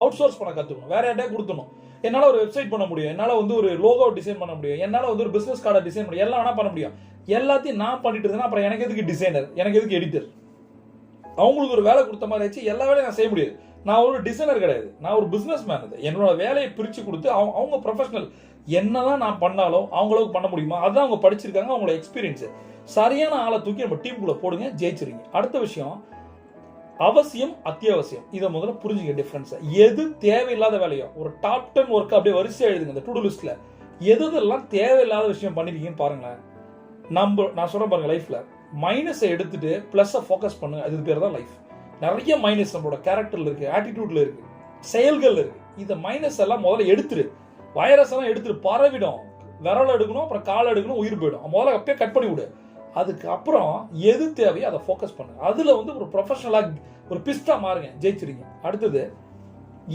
Out source பண்ண கற்றுக்கணும், வேற யார்ட்டே கொடுத்துணும். என்னால் ஒரு வெப்சைட் பண்ண முடியும், என்னால் வந்து ஒரு லோகோ டிசைன் பண்ண முடியும், என்னால் வந்து ஒரு பிஸ்னஸ் கார்டை டிசைன் பண்ண எல்லாம் வேணால் பண்ண முடியும். எல்லாத்தையும் நான் பண்ணிட்டு இருந்தேன்னா அப்புறம் எனக்கு எதுக்கு டிசைனர், எனக்கு எதுக்கு எடிட்டர்? அவங்களுக்கு ஒரு வேலை கொடுத்த மாதிரி ஆச்சு, எல்லா வேலையும் நான் செய்ய முடியாது. நான் ஒரு டிசைனர் கிடையாது, நான் ஒரு பிஸ்னஸ் மேன். அது என்னோட வேலையை பிரித்து கொடுத்து அவங்க ப்ரொஃபஷனல் என்னதான் நான் பண்ணாலும் அவங்களுக்கு பண்ண முடியுமா, அதுதான் அவங்க படிச்சிருக்காங்க, அவங்களோட எக்ஸ்பீரியன்ஸு. சரியான ஆளை தூக்கி நம்ம டீமுக்குள்ளே போடுங்க, ஜெயிச்சிருங்க. அடுத்த விஷயம், அவசியம் அத்தியாவசியம். இதை முதல்ல புரிஞ்சுக்க டிஃபரன்ஸை. எது தேவையில்லாத வேலையோ ஒரு டாப் 10 ஒர்க் அப்படியே வரிசையாக எழுதுங்க இந்த டு டூ லிஸ்ட்ல. எதெல்லாம் தேவையில்லாத விஷயம் பண்ணிருக்கீங்கன்னு பாருங்களேன். நான் சொல்றேன் பாருங்க, லைஃப்ல மைனஸை எடுத்துட்டு பிளஸ்ஸை ஃபோக்கஸ் பண்ணுங்க, அது பேர் தான் லைஃப். நிறைய மைனஸ் நம்மளோட கேரக்டர்ல இருக்கு, ஆட்டிடியூட்ல இருக்கு, செயல்கள் இருக்கு. இந்த மைனஸ் எல்லாம் முதல்ல எடுத்துரு, வைரஸ் எல்லாம் எடுத்துரு, பரவிடும். விரல் எடுக்கணும், அப்புறம் கால் எடுக்கணும், உயிர் போயிடும். முதல்ல அப்பயே கட் பண்ணி விடு. அதுக்கப்புறம் எது தேவையோ அதை ஃபோக்கஸ் பண்ணுங்க. அதுல வந்து ஒரு ப்ரொஃபஷனலா ஒரு பிஸ்டா மாறுங்க, ஜெயிச்சிருங்க. அடுத்தது